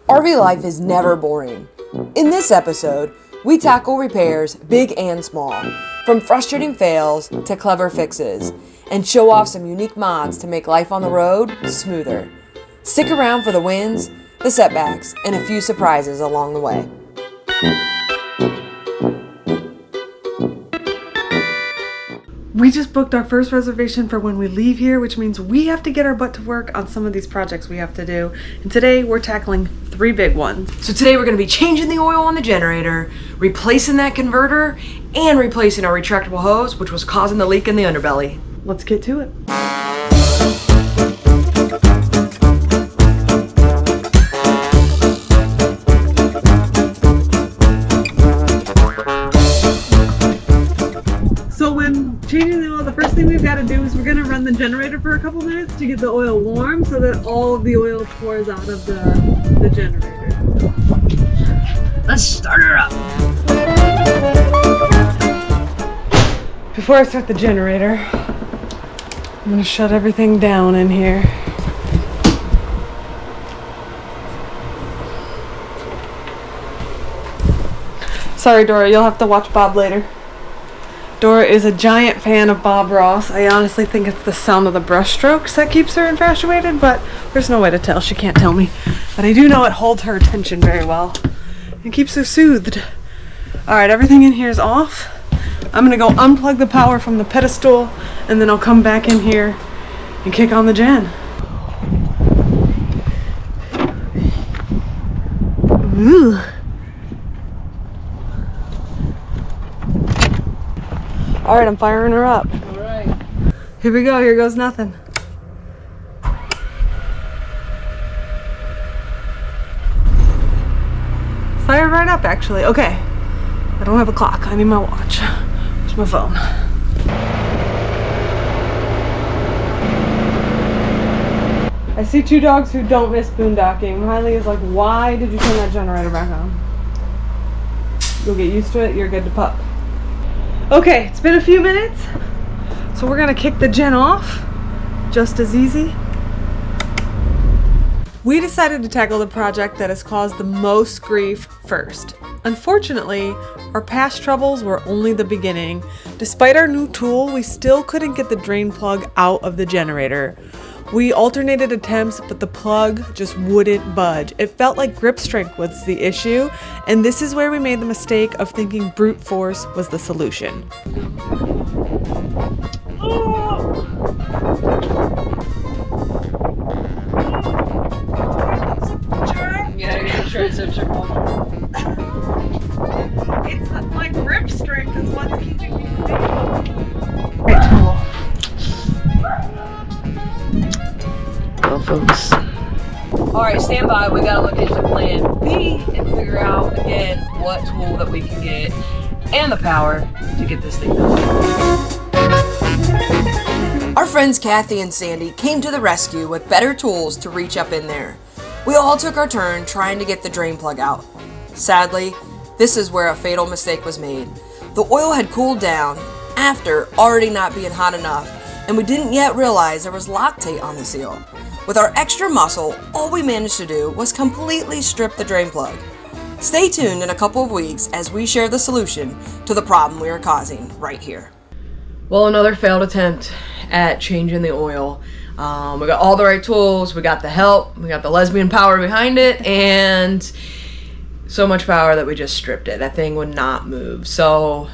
RV life is never boring. In this episode, we tackle repairs big and small, from frustrating fails to clever fixes, and show off some unique mods to make life on the road smoother. Stick around for the wins, the setbacks, and a few surprises along the way. We just booked our first reservation for when we leave here, which means we have to get our butt to work on some of these projects we have to do. And today we're tackling 3 big ones. So today we're going to be changing the oil on the generator, replacing that converter, and replacing our retractable hose, which was causing the leak in the underbelly. Let's get to it. Changing the oil, the first thing we've got to do is we're going to run the generator for a couple minutes to get the oil warm so that all of the oil pours out of the generator. Let's start her up. Before I start the generator, I'm going to shut everything down in here. Sorry, Dora, you'll have to watch Bob later. Dora is a giant fan of Bob Ross. I honestly think it's the sound of the brush strokes that keeps her infatuated, but there's no way to tell. She can't tell me. But I do know it holds her attention very well and keeps her soothed. Alright, everything in here is off. I'm going to go unplug the power from the pedestal, and then I'll come back in here and kick on the gen. Ooh. Alright, I'm firing her up. Alright. Here we go, here goes nothing. Fired right up, actually. Okay. I don't have a clock, I need my watch. Where's my phone? I see 2 dogs who don't miss boondocking. Riley is like, why did you turn that generator back on? You'll get used to it, you're good to pup. Okay, it's been a few minutes, so we're gonna kick the gen off, just as easy. We decided to tackle the project that has caused the most grief first. Unfortunately, our past troubles were only the beginning. Despite our new tool, we still couldn't get the drain plug out of the generator. We alternated attempts, but the plug just wouldn't budge. It felt like grip strength was the issue, and this is where we made the mistake of thinking brute force was the solution. It's my grip strength is what's keeping me from right tool. Go, folks. Alright, stand by. We gotta look into plan B and figure out again what tool that we can get and the power to get this thing done. Our friends Kathy and Sandy came to the rescue with better tools to reach up in there. We all took our turn trying to get the drain plug out. Sadly, this is where a fatal mistake was made. The oil had cooled down after already not being hot enough, and we didn't yet realize there was Loctite on the seal. With our extra muscle, all we managed to do was completely strip the drain plug. Stay tuned in a couple of weeks as we share the solution to the problem we are causing right here. Well, another failed attempt at changing the oil. We got all the right tools, we got the help, we got the lesbian power behind it, and so much power that we just stripped it. That thing would not move. So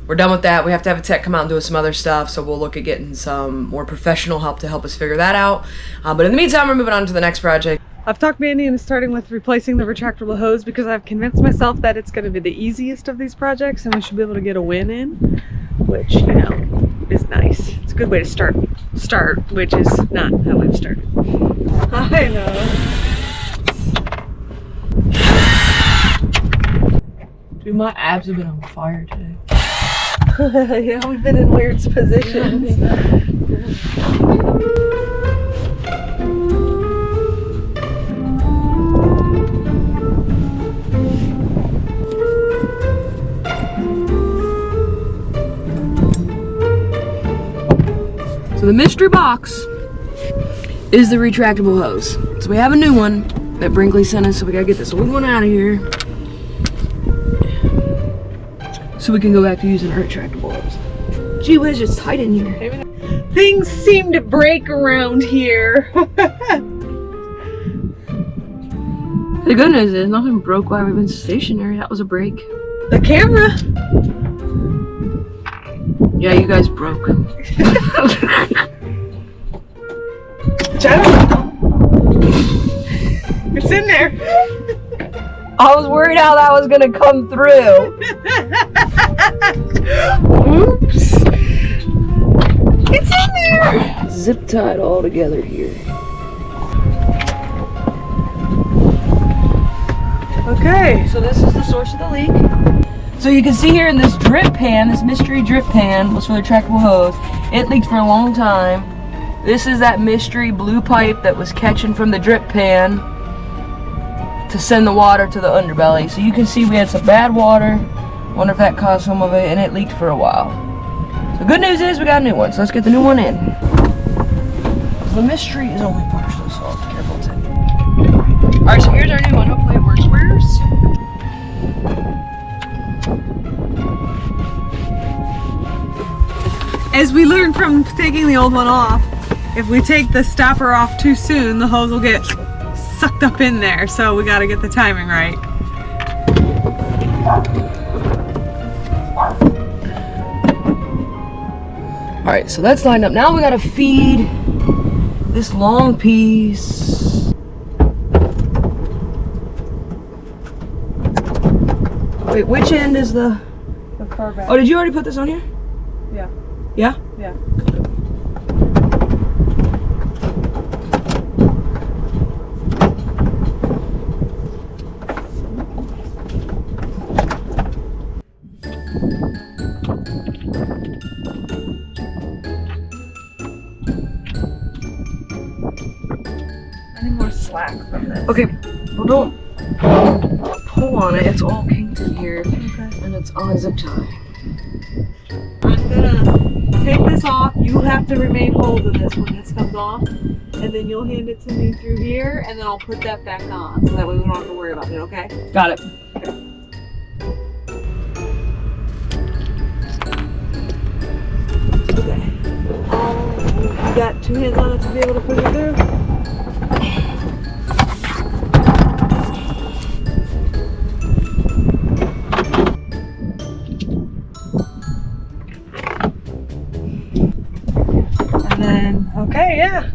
we're done with that. We have to have a tech come out and do some other stuff, so we'll look at getting some more professional help to help us figure that out. But in the meantime, we're moving on to the next project. I've talked Mandy into starting with replacing the retractable hose because I've convinced myself that it's going to be the easiest of these projects and we should be able to get a win in, which, you know, is nice. It's a good way to start, which is not how I've started. I know. Dude, my abs have been on fire today. Yeah, we've been in weird positions. So the mystery box is the retractable hose. So we have a new one. that Brinkley sent us, so we gotta get this old one out of here so we can go back to using our retractable hose. Gee whiz, it's tight in here. Things seem to break around here. The good news is nothing broke while we've been stationary. That was a break. The camera. Yeah, you guys broke. It's in there. I was worried how that was gonna come through. Oops. It's in there. Zip tied all together here. Okay. So this is the source of the leak. So you can see here in this drip pan, this mystery drip pan was for the retractable hose. It leaked for a long time. This is that mystery blue pipe that was catching from the drip pan to send the water to the underbelly. So you can see we had some bad water. Wonder if that caused some of it, and it leaked for a while. The good news is we got a new one, so let's get the new one in. The mystery is only partially solved. Careful, Tim. Alright, so here's our new one. Hopefully it works for yours. As we learned from taking the old one off, if we take the stopper off too soon, the hose will get sucked up in there. So we got to get the timing right. Alright, so that's lined up. Now we gotta feed this long piece. Wait, which end is the far back. Oh, did you already put this on here? Yeah. Yeah? Yeah. Any more slack from this? Okay, well don't pull on it. It's all kinked in here. Okay. And it's on a zip tie. I'm gonna take this off. You have to remain hold of this when this comes off. And then you'll hand it to me through here, and then I'll put that back on. So that way we don't have to worry about it, okay? Got it. Okay. You got two hands on it to be able to push it through? And then, okay, yeah.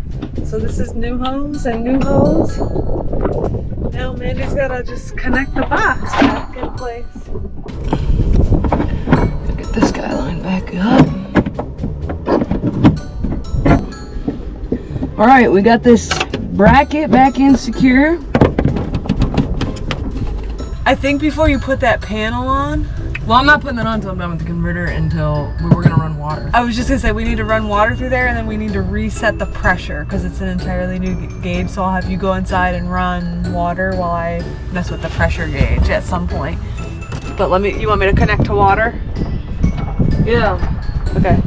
So this is new hose and new hose. Now Mandy's gotta just connect the box back in place. Get this guy lined back up. Alright, we got this bracket back in secure. I think before you put that panel on, Well, I'm not putting that on until I'm done with the converter until we're gonna run water. I was just gonna say we need to run water through there, and then we need to reset the pressure because it's an entirely new gauge. So I'll have you go inside and run water while I mess with the pressure gauge at some point. But you want me to connect to water? Yeah. Okay.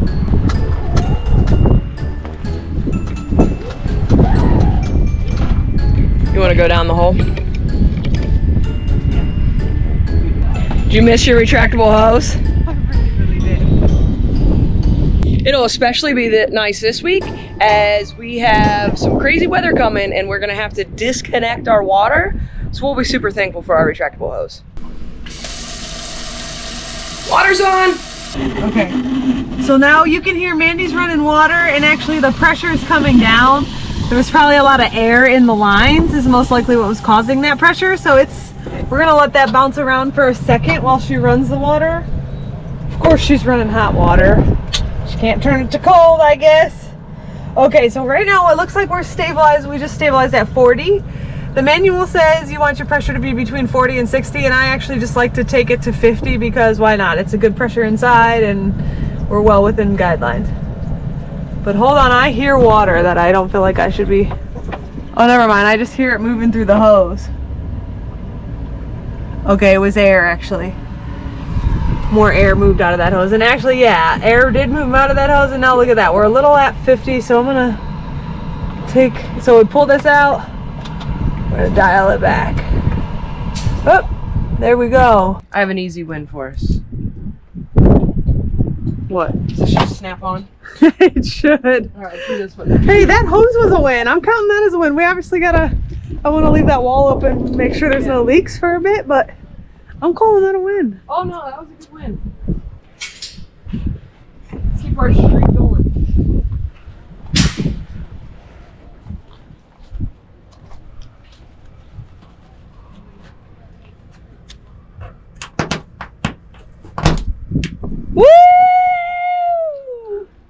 You wanna go down the hole? Did you miss your retractable hose? I really did. It'll especially be nice this week as we have some crazy weather coming and we're gonna have to disconnect our water. So we'll be super thankful for our retractable hose. Water's on! Okay. So now you can hear Mandy's running water, and actually the pressure is coming down. There was probably a lot of air in the lines is most likely what was causing that pressure. So we're gonna let that bounce around for a second while she runs the water. Of course she's running hot water. She can't turn it to cold, I guess. Okay, so right now it looks like we're stabilized. We just stabilized at 40. The manual says you want your pressure to be between 40 and 60, and I actually just like to take it to 50 because why not? It's a good pressure inside and we're well within guidelines. But hold on, I hear water that I don't feel like I should be. Oh, never mind. I just hear it moving through the hose. Okay, it was air actually. More air moved out of that hose. And actually, yeah, air did move out of that hose, and now look at that. We're a little at 50, so I'm gonna so we pull this out. gonna dial it back. Oh, there we go. I have an easy win for us. What? Does this just snap on? It should. Alright, let's do this one. Hey, that hose was a win. I'm counting that as a win. We obviously gotta, I wanna leave that wall open, make sure there's no leaks for a bit, but I'm calling that a win. Oh no, that was a good win. Let's keep our streak going. Woo!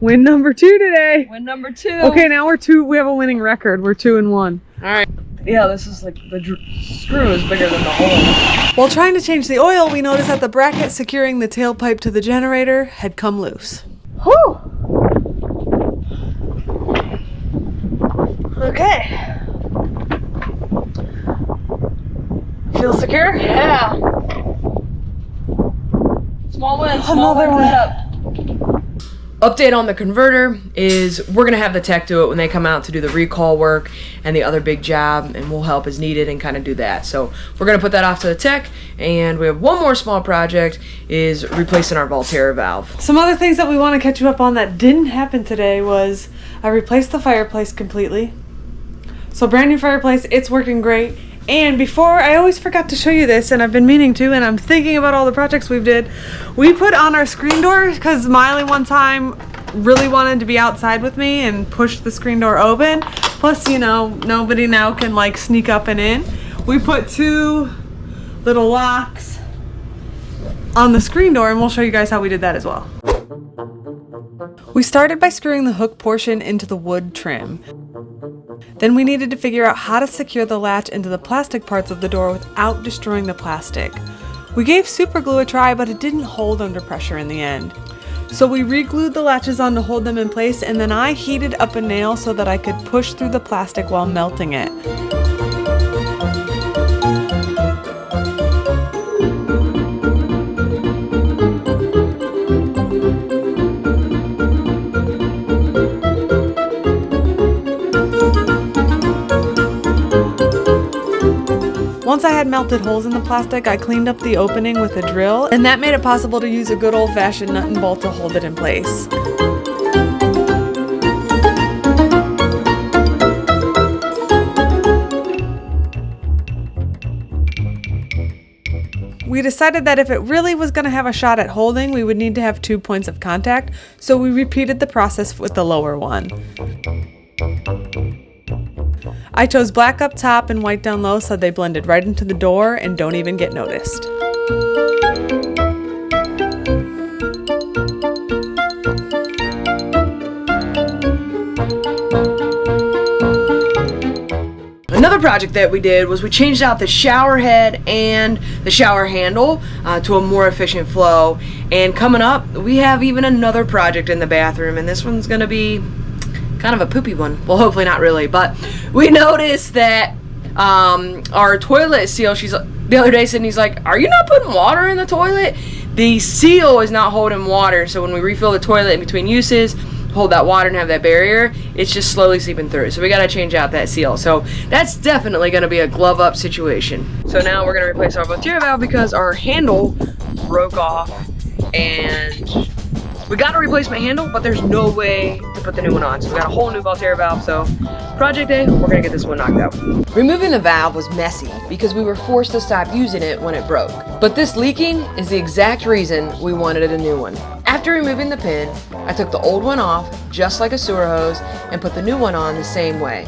Win number 2 today. Win number 2. Okay, now we have a winning record. We're 2-1. Alright. Yeah, this is like the screw is bigger than the hole. While trying to change the oil, we noticed that the bracket securing the tailpipe to the generator had come loose. Whew! Okay. Feel secure? Yeah. Small win. Small Another win. one. Update on the converter is we're going to have the tech do it when they come out to do the recall work and the other big job, and we'll help as needed and kind of do that. So we're going to put that off to the tech, and we have one more small project is replacing our Volterra valve. Some other things that we want to catch you up on that didn't happen today was I replaced the fireplace completely. So brand new fireplace, it's working great. And before, I always forgot to show you this, and I've been meaning to, and I'm thinking about all the projects we put on our screen door, because Miley one time really wanted to be outside with me and pushed the screen door open. Plus, you know, nobody now can like sneak up and in. We put 2 little locks on the screen door, and we'll show you guys how we did that as well. We started by screwing the hook portion into the wood trim. Then we needed to figure out how to secure the latch into the plastic parts of the door without destroying the plastic. We gave super glue a try, but it didn't hold under pressure in the end. So we re-glued the latches on to hold them in place, and then I heated up a nail so that I could push through the plastic while melting it. Once I had melted holes in the plastic, I cleaned up the opening with a drill, and that made it possible to use a good old-fashioned nut and bolt to hold it in place. We decided that if it really was going to have a shot at holding, we would need to have 2 points of contact, so we repeated the process with the lower one. I chose black up top and white down low so they blended right into the door and don't even get noticed. Another project that we did was we changed out the shower head and the shower handle to a more efficient flow. And coming up, we have even another project in the bathroom, and this one's gonna be kind of a poopy one. Well, hopefully not really, but we noticed that our toilet seal, the other day Sydney's like, are you not putting water in the toilet? The seal is not holding water, so when we refill the toilet in between uses, hold that water and have that barrier, it's just slowly seeping through. So we gotta change out that seal. So that's definitely gonna be a glove up situation. So now we're gonna replace our Volterra valve because our handle broke off, and we got a replacement handle, but there's no way to put the new one on. So we got a whole new Volterra valve. So project day, we're gonna get this one knocked out. Removing the valve was messy because we were forced to stop using it when it broke. But this leaking is the exact reason we wanted a new one. After removing the pin, I took the old one off, just like a sewer hose, and put the new one on the same way.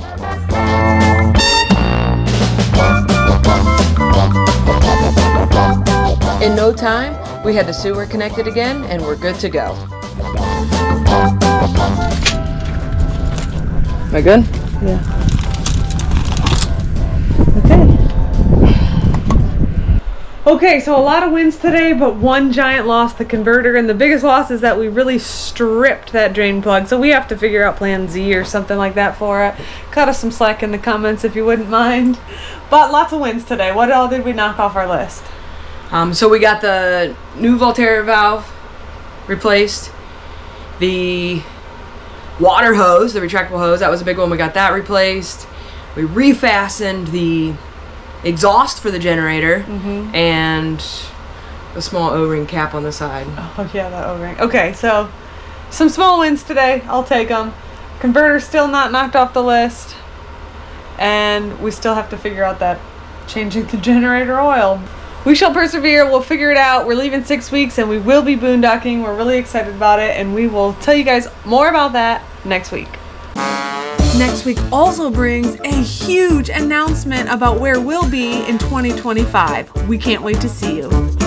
In no time, we had the sewer connected again, and we're good to go. Am I good? Yeah. Okay, so a lot of wins today, but one giant loss, the converter, and the biggest loss is that we really stripped that drain plug, so we have to figure out plan Z or something like that for it. Cut us some slack in the comments if you wouldn't mind. But lots of wins today. What all did we knock off our list? So we got the new Volterra valve replaced, the water hose, the retractable hose, that was a big one, we got that replaced. We refastened the exhaust for the generator and a small O-ring cap on the side. Oh yeah, that O-ring. Okay, so some small wins today. I'll take them. Converter's still not knocked off the list. And we still have to figure out that changing the generator oil. We shall persevere. We'll figure it out. We're leaving 6 weeks and we will be boondocking. We're really excited about it, and we will tell you guys more about that next week. Next week also brings a huge announcement about where we'll be in 2025. We can't wait to see you.